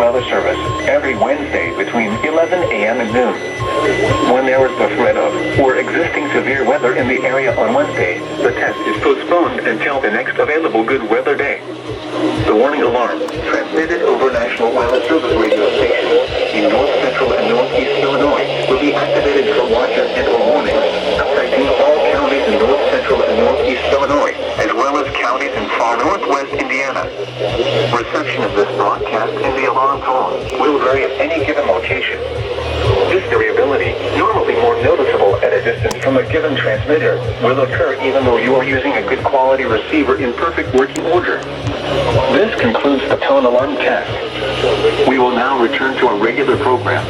Weather Service every Wednesday between 11 a.m. and noon. When there is the threat of or existing severe weather in the area on Wednesday, the test is postponed until the next available good weather day. The warning alarm, transmitted over National Weather Service radio stations in north central and northeast Illinois, will be activated for watches and or warnings, affecting all counties in north central and northeast Illinois, as well as counties in far northwest Indiana. Reception of this broadcast in the alarm tone will vary at any given location. This variability, normally more noticeable at a distance from a given transmitter, will occur even though you are using a good quality receiver in perfect working order. This concludes the tone alarm test. We will now return to our regular program.